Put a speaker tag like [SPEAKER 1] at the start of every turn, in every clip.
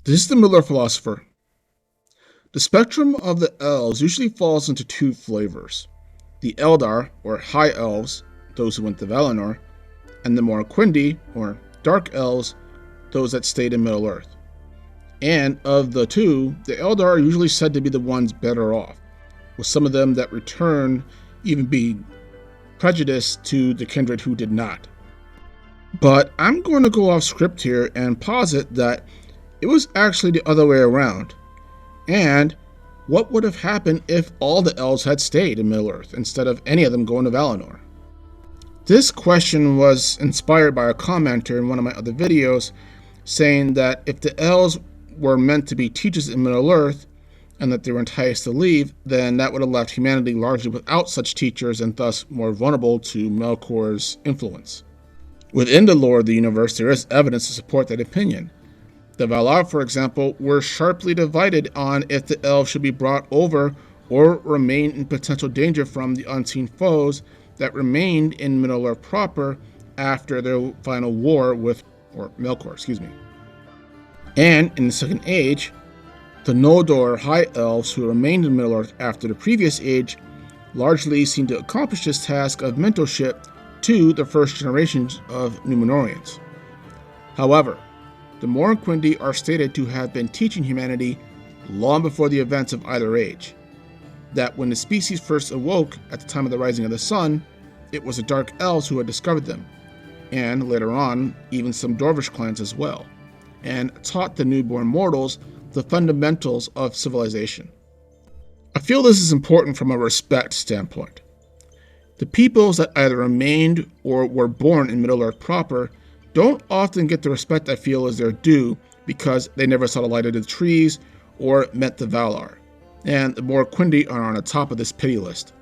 [SPEAKER 1] This is the Miller philosopher. The spectrum of the elves usually falls into two flavors: the Eldar, or High Elves, those who went to Valinor, and the Moriquendi, or Dark Elves, those that stayed in Middle Earth. And of the two, the Eldar are usually said to be the ones better off, with some of them that return even being prejudiced to the kindred who did not. But I'm going to go off script here and posit that it was actually the other way around. And what would have happened if all the elves had stayed in Middle-earth instead of any of them going to Valinor? This question was inspired by a commenter in one of my other videos saying that if the elves were meant to be teachers in Middle-earth and that they were enticed to leave, then that would have left humanity largely without such teachers and thus more vulnerable to Melkor's influence. Within the lore of the universe, there is evidence to support that opinion. The Valar, for example, were sharply divided on if the elves should be brought over or remain in potential danger from the unseen foes that remained in Middle-earth proper after their final war with Melkor. And in the Second Age, the Noldor High Elves who remained in Middle-earth after the previous age largely seemed to accomplish this task of mentorship to the first generations of Númenóreans. However, the Moriquendi are stated to have been teaching humanity long before the events of either age. That when the species first awoke at the time of the rising of the sun, it was the Dark Elves who had discovered them, and later on, even some Dwarvish clans as well, and taught the newborn mortals the fundamentals of civilization. I feel this is important from a respect standpoint. The peoples that either remained or were born in Middle-earth proper don't often get the respect I feel is their due because they never saw the light of the trees or met the Valar, and the Moriquendi are on the top of this pity list.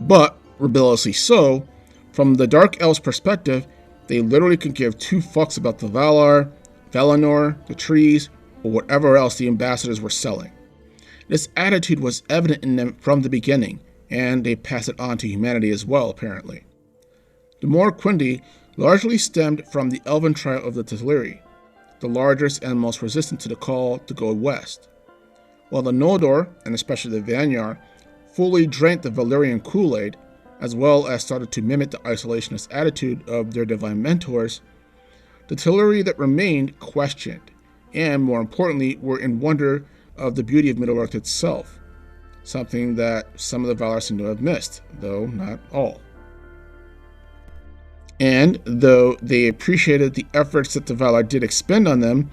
[SPEAKER 1] But, rebelliously so, from the Dark Elves' perspective, they literally could give two fucks about the Valar, Valinor, the trees, or whatever else the ambassadors were selling. This attitude was evident in them from the beginning, and they pass it on to humanity as well, apparently. The Moriquendi largely stemmed from the elven tribe of the Teleri, the largest and most resistant to the call to go west. While the Noldor, and especially the Vanyar, fully drank the Valyrian Kool-Aid, as well as started to mimic the isolationist attitude of their divine mentors, the Teleri that remained questioned, and more importantly, were in wonder of the beauty of Middle-earth itself, something that some of the Valar seem to have missed, though not all. And though they appreciated the efforts that the Valar did expend on them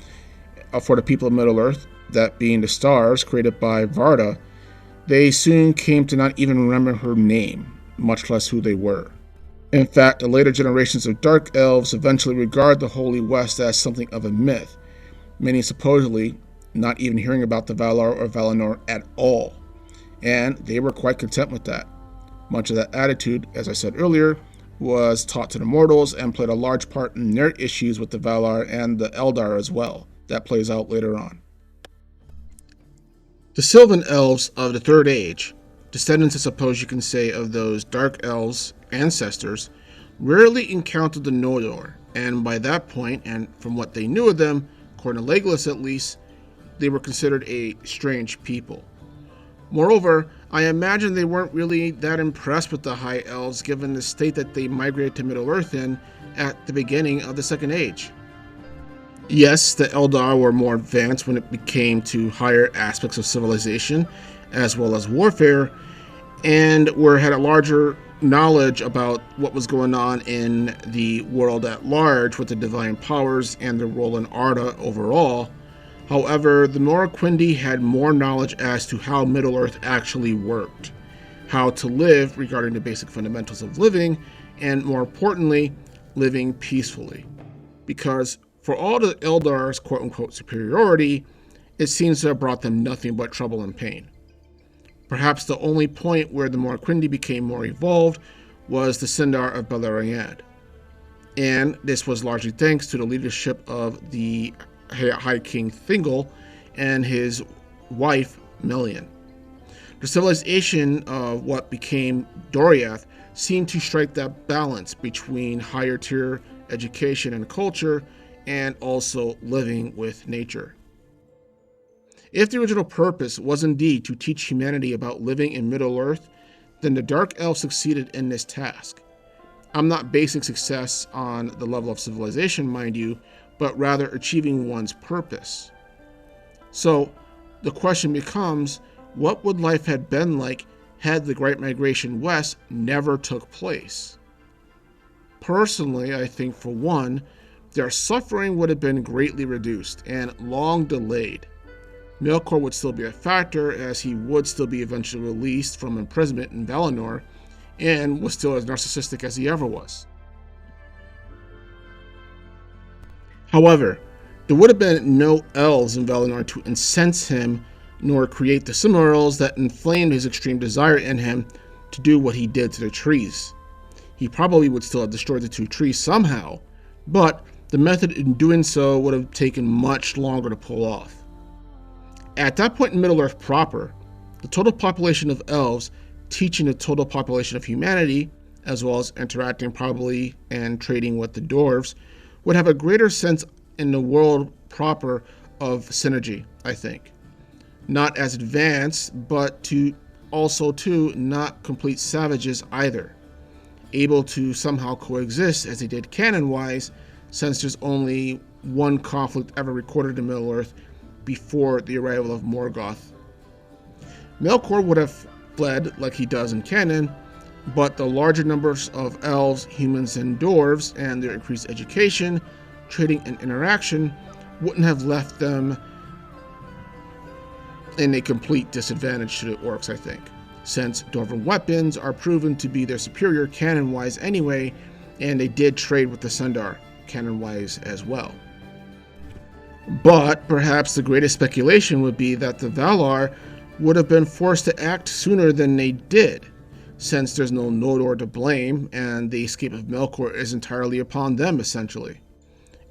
[SPEAKER 1] for the people of Middle-earth, that being the stars created by Varda, they soon came to not even remember her name, much less who they were. In fact, the later generations of Dark Elves eventually regard the Holy West as something of a myth, many supposedly not even hearing about the Valar or Valinor at all. And they were quite content with that. Much of that attitude, as I said earlier, was taught to the mortals and played a large part in their issues with the Valar and the Eldar as well. That plays out later on. The Sylvan Elves of the Third Age, descendants I suppose you can say of those Dark Elves' ancestors, rarely encountered the Noldor, and by that point, and from what they knew of them, according to Legolas at least, they were considered a strange people. Moreover, I imagine they weren't really that impressed with the High Elves given the state that they migrated to Middle-earth in at the beginning of the Second Age. Yes, the Eldar were more advanced when it came to higher aspects of civilization, as well as warfare, and had a larger knowledge about what was going on in the world at large with the divine powers and their role in Arda overall. However, the Moriquendi had more knowledge as to how Middle-earth actually worked, how to live regarding the basic fundamentals of living, and more importantly, living peacefully. Because for all the Eldar's quote-unquote superiority, it seems to have brought them nothing but trouble and pain. Perhaps the only point where the Moriquendi became more evolved was the Sindar of Beleriand. And this was largely thanks to the leadership of the High King Thingol and his wife Melian. The civilization of what became Doriath seemed to strike that balance between higher tier education and culture and also living with nature. If the original purpose was indeed to teach humanity about living in Middle-earth, then the Dark Elves succeeded in this task. I'm not basing success on the level of civilization, mind you, but rather achieving one's purpose. So, the question becomes, what would life have been like had the Great Migration West never took place? Personally, I think for one, their suffering would have been greatly reduced and long delayed. Melkor would still be a factor, as he would still be eventually released from imprisonment in Valinor, and was still as narcissistic as he ever was. However, there would have been no elves in Valinor to incense him, nor create the Silmarils that inflamed his extreme desire in him to do what he did to the trees. He probably would still have destroyed the two trees somehow, but the method in doing so would have taken much longer to pull off. At that point in Middle-earth proper, the total population of elves teaching the total population of humanity, as well as interacting probably and trading with the dwarves, would have a greater sense in the world proper of synergy, I think. Not as advanced, but to also too not complete savages either, able to somehow coexist as they did canon-wise, since there's only one conflict ever recorded in Middle-earth before the arrival of Morgoth. Melkor would have fled like he does in canon, but the larger numbers of elves, humans, and dwarves, and their increased education, trading, and interaction wouldn't have left them in a complete disadvantage to the orcs, I think, since dwarven weapons are proven to be their superior canon-wise anyway, and they did trade with the Sundar canon-wise as well. But perhaps the greatest speculation would be that the Valar would have been forced to act sooner than they did, since there's no Noldor to blame, and the escape of Melkor is entirely upon them, essentially.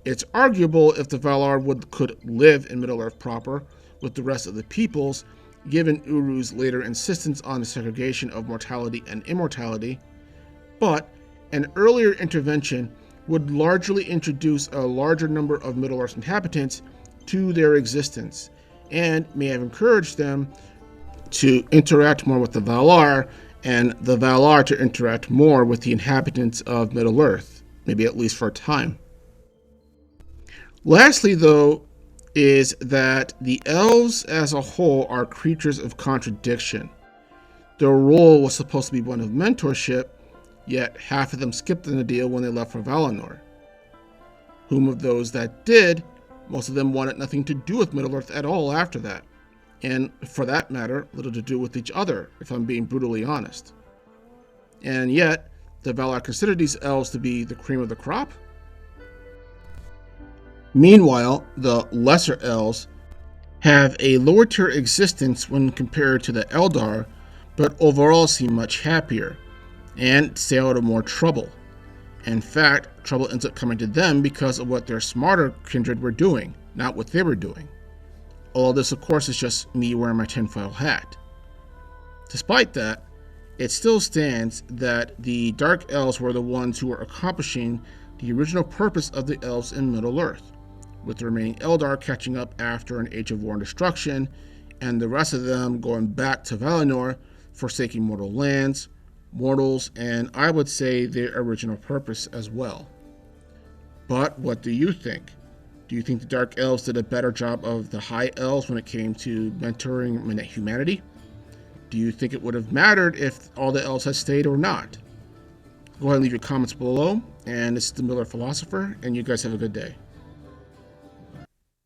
[SPEAKER 1] It's arguable if the Valar could live in Middle-earth proper with the rest of the peoples, given Uru's later insistence on the segregation of mortality and immortality, but an earlier intervention would largely introduce a larger number of Middle-earth inhabitants to their existence, and may have encouraged them to interact more with the Valar, and the Valar to interact more with the inhabitants of Middle-earth, maybe at least for a time. Lastly, though, is that the elves as a whole are creatures of contradiction. Their role was supposed to be one of mentorship, yet half of them skipped on the deal when they left for Valinor. Whom of those that did, most of them wanted nothing to do with Middle-earth at all after that, and for that matter, little to do with each other, if I'm being brutally honest. And yet, the Valar considered these elves to be the cream of the crop? Meanwhile, the lesser elves have a lower tier existence when compared to the Eldar, but overall seem much happier, and stay out of more trouble. In fact, trouble ends up coming to them because of what their smarter kindred were doing, not what they were doing. All this, of course, is just me wearing my tinfoil hat. Despite that, it still stands that the Dark Elves were the ones who were accomplishing the original purpose of the elves in Middle-earth, with the remaining Eldar catching up after an age of war and destruction, and the rest of them going back to Valinor, forsaking mortal lands, mortals, and I would say their original purpose as well. But what do you think? Do you think the Dark Elves did a better job of the High Elves when it came to mentoring humanity? Do you think it would have mattered if all the elves had stayed or not? Go ahead and leave your comments below, and this is the Miller Philosopher, and you guys have a good day.